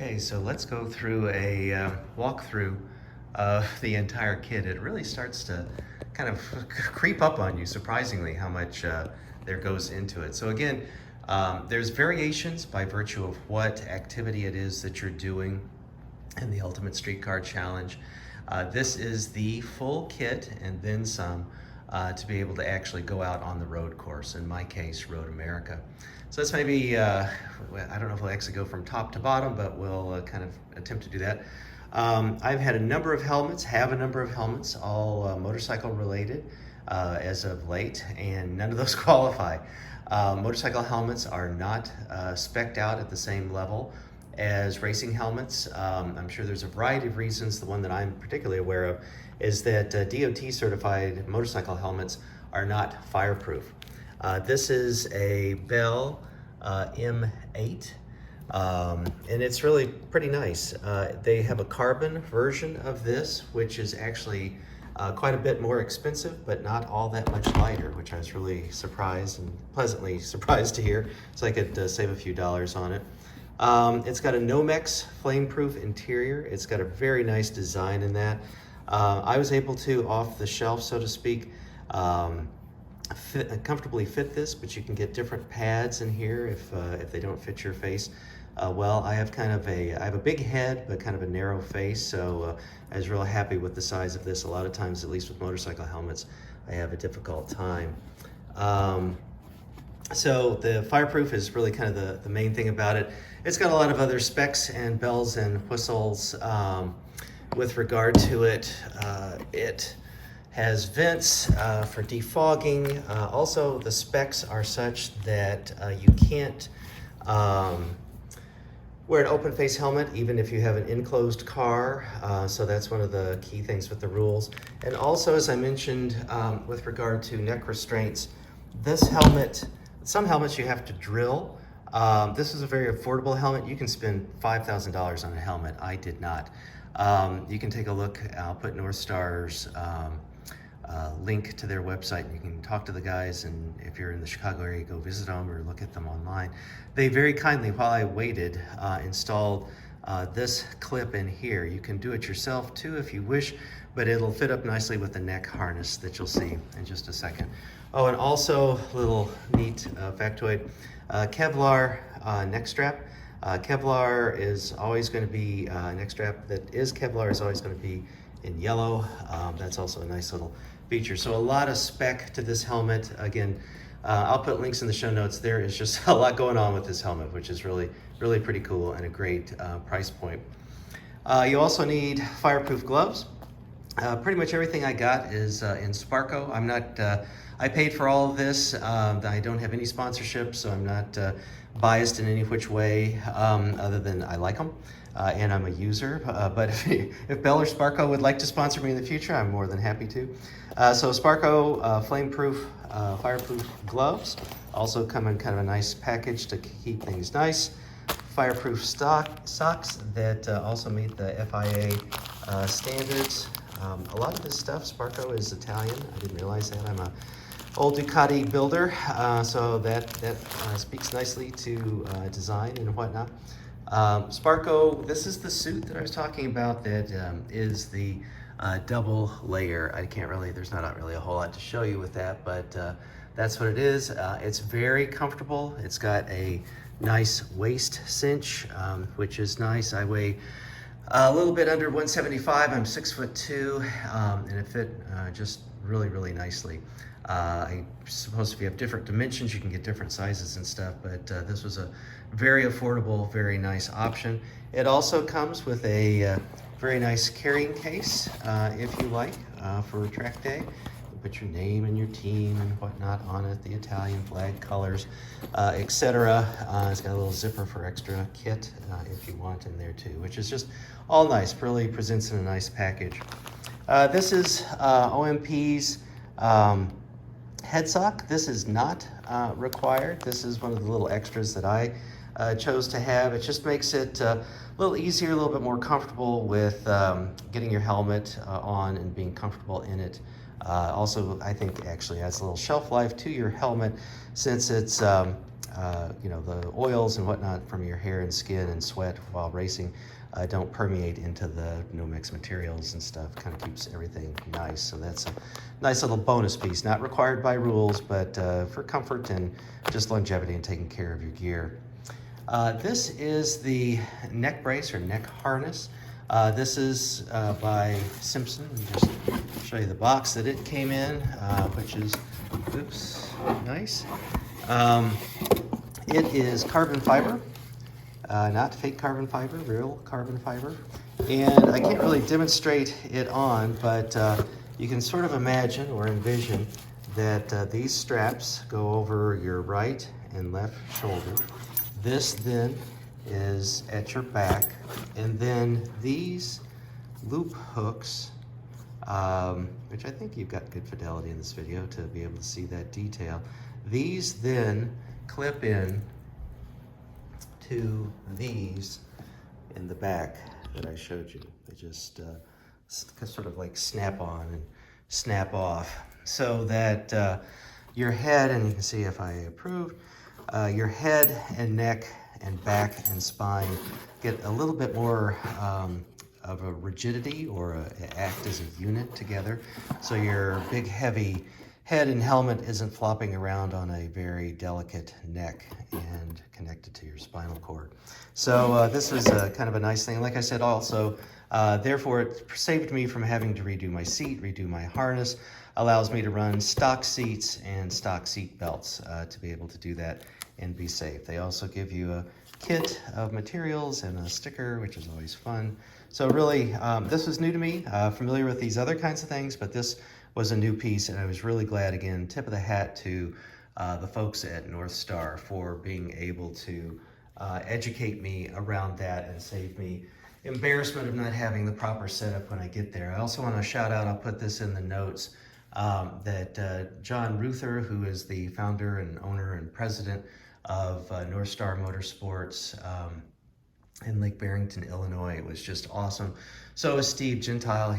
Okay, so let's go through a walkthrough of the entire kit. It really starts to kind of creep up on you, surprisingly, how much there goes into it. So again, there's variations by virtue of what activity it is that you're doing in the Ultimate Streetcar Challenge. This is the full kit and then some to be able to actually go out on the road course, in my case, Road America. So let's maybe, I don't know if we'll actually go from top to bottom, but we'll kind of attempt to do that. I've had a number of helmets, all motorcycle related as of late, and none of those qualify. Motorcycle helmets are not spec'd out at the same level as racing helmets. I'm sure there's a variety of reasons. The one that I'm particularly aware of is that DOT certified motorcycle helmets are not fireproof. This is a Bell M8, and it's really pretty nice. They have a carbon version of this, which is actually quite a bit more expensive, but not all that much lighter, which I was really surprised and pleasantly surprised to hear. So I could save a few dollars on it. It's got a Nomex flame-proof interior. It's got a very nice design in that. I was able to, off the shelf, so to speak, comfortably fit this, but you can get different pads in here if they don't fit your face. Well, I have a big head, but kind of a narrow face, so I was real happy with the size of this. A lot of times, at least with motorcycle helmets, I have a difficult time. So the fireproof is really kind of the main thing about it. It's got a lot of other specs and bells and whistles with regard to it. It has vents for defogging. Also, the specs are such that you can't wear an open face helmet even if you have an enclosed car. So that's one of the key things with the rules. And also, as I mentioned, with regard to neck restraints, this helmet, some helmets you have to drill. This is a very affordable helmet. You can spend $5,000 on a helmet. I did not. You can take a look. I'll put North Star's link to their website. You can talk to the guys, and if you're in the Chicago area, go visit them or look at them online. They very kindly, while I waited, installed this clip in here. You can do it yourself too if you wish, but it'll fit up nicely with the neck harness that you'll see in just a second. Oh, and also a little neat factoid, Kevlar neck strap. Kevlar is always going to be, neck strap that is Kevlar is always going to be in yellow. That's also a nice little feature. So a lot of spec to this helmet. Again, I'll put links in the show notes. There is just a lot going on with this helmet, which is really pretty cool and a great price point. You also need fireproof gloves. Pretty much everything I got is in Sparco. I'm not, I paid for all of this. I don't have any sponsorship, so I'm not biased in any which way other than I like them. And I'm a user, but if Bell or Sparco would like to sponsor me in the future, I'm more than happy to. So Sparco flame-proof, fireproof gloves also come in kind of a nice package to keep things nice. Fireproof socks that also meet the FIA standards. A lot of this stuff, Sparco is Italian. I didn't realize that. I'm a old Ducati builder, so that speaks nicely to design and whatnot. Sparco, this is the suit that I was talking about that is the double layer. There's not really a whole lot to show you with that, but that's what it is. It's very comfortable. It's got a nice waist cinch, which is nice. I weigh a little bit under 175. I'm 6'2", and it fit just really nicely. I suppose if you have different dimensions, you can get different sizes and stuff, but this was a very affordable, very nice option. It also comes with a very nice carrying case, if you like, for track day. You put your name and your team and whatnot on it, the Italian flag colors, etc. It's got a little zipper for extra kit if you want in there too, which is just all nice, really presents in a nice package. This is OMP's head sock. This is not required. This is one of the little extras that I chose to have. It just makes it a little easier, a little bit more comfortable with getting your helmet on and being comfortable in it. Also, I think actually adds a little shelf life to your helmet since it's you know, the oils and whatnot from your hair and skin and sweat while racing don't permeate into the Nomex materials and stuff. Kind of keeps everything nice. So that's a nice little bonus piece, not required by rules, but for comfort and just longevity and taking care of your gear. This is the neck brace or neck harness. This is by Simpson. Let me just show you the box that it came in, which is, oops, nice. It is carbon fiber. Not fake carbon fiber, real carbon fiber. And I can't really demonstrate it on, but you can sort of imagine or envision that these straps go over your right and left shoulder. This then is at your back, and then these loop hooks, which I think you've got good fidelity in this video to be able to see that detail. These then clip in to these in the back that I showed you. They just sort of like snap on and snap off, so that your head, and you can see if I approve, your head and neck and back and spine get a little bit more of a rigidity, or act as a unit together. So your big heavy head and helmet isn't flopping around on a very delicate neck and connected to your spinal cord. So this was kind of a nice thing. Like I said, also, therefore it saved me from having to redo my seat, redo my harness, allows me to run stock seats and stock seat belts to be able to do that and be safe. They also give you a kit of materials and a sticker, which is always fun. So really, this was new to me, familiar with these other kinds of things, but this was a new piece, and I was really glad. Again, tip of the hat to the folks at North Star for being able to educate me around that and save me embarrassment of not having the proper setup when I get there. I also want to shout out, I'll put this in the notes, that John Ruther, who is the founder and owner and president of North Star Motorsports in Lake Barrington, Illinois. It was just awesome. So is Steve Gentile.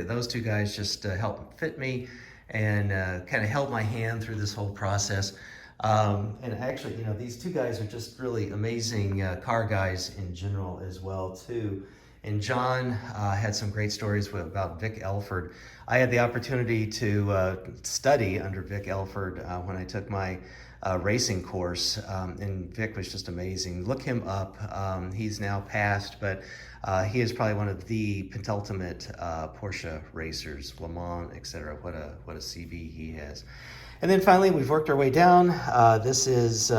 Those two guys just helped fit me and kind of held my hand through this whole process. And actually, you know, these two guys are just really amazing car guys in general as well too. And John had some great stories about Vic Elford. I had the opportunity to study under Vic Elford when I took my racing course, and Vic was just amazing. Look him up. He's now passed, but he is probably one of the penultimate Porsche racers, Le Mans, etc. What a CV he has. And then finally, we've worked our way down. This is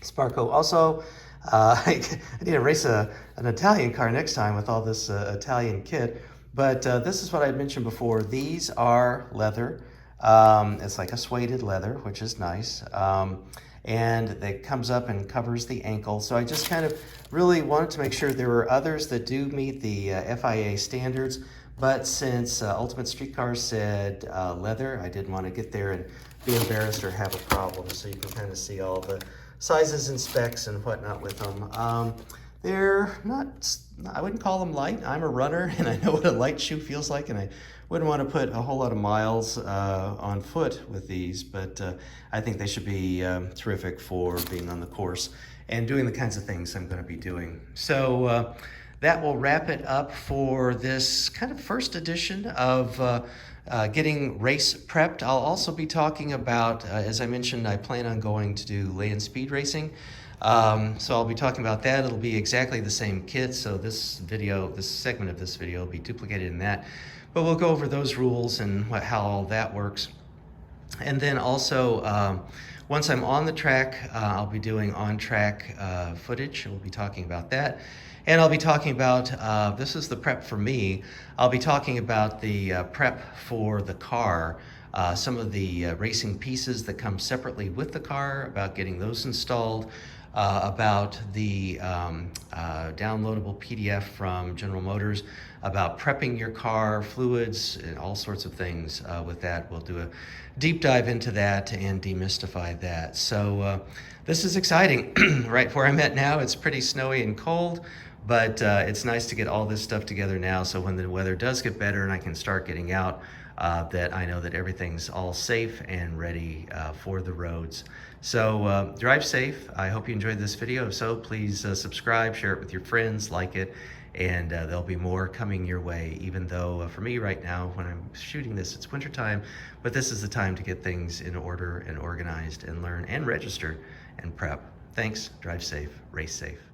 Sparco. Also, I need to race an Italian car next time with all this Italian kit. But this is what I mentioned before. These are leather. It's like a suede leather, which is nice. And it comes up and covers the ankle. So I just kind of really wanted to make sure there were others that do meet the FIA standards. But since Ultimate Street Cars said leather, I didn't want to get there and be embarrassed or have a problem. So you can kind of see all the sizes and specs and whatnot with them. They're not, I wouldn't call them light. I'm a runner and I know what a light shoe feels like, and I wouldn't want to put a whole lot of miles on foot with these, but I think they should be terrific for being on the course and doing the kinds of things I'm going to be doing. So that will wrap it up for this kind of first edition of getting race prepped. I'll also be talking about, as I mentioned, I plan on going to do land speed racing. So I'll be talking about that. It'll be exactly the same kit. So this segment of this video will be duplicated in that. But we'll go over those rules and how all that works. And then also, once I'm on the track, I'll be doing on-track footage. We'll be talking about that. And I'll be talking about, this is the prep for me, I'll be talking about the prep for the car, some of the racing pieces that come separately with the car, about getting those installed, about the downloadable PDF from General Motors, about prepping your car, fluids, and all sorts of things with that. We'll do a deep dive into that and demystify that. So this is exciting. Right where I'm at now, it's pretty snowy and cold, but it's nice to get all this stuff together now, so when the weather does get better and I can start getting out, that I know that everything's all safe and ready for the roads. So drive safe. I hope you enjoyed this video. If so, please subscribe, share it with your friends, like it, and there'll be more coming your way, even though for me right now, when I'm shooting this, it's wintertime, but this is the time to get things in order and organized and learn and register and prep. Thanks, drive safe, race safe.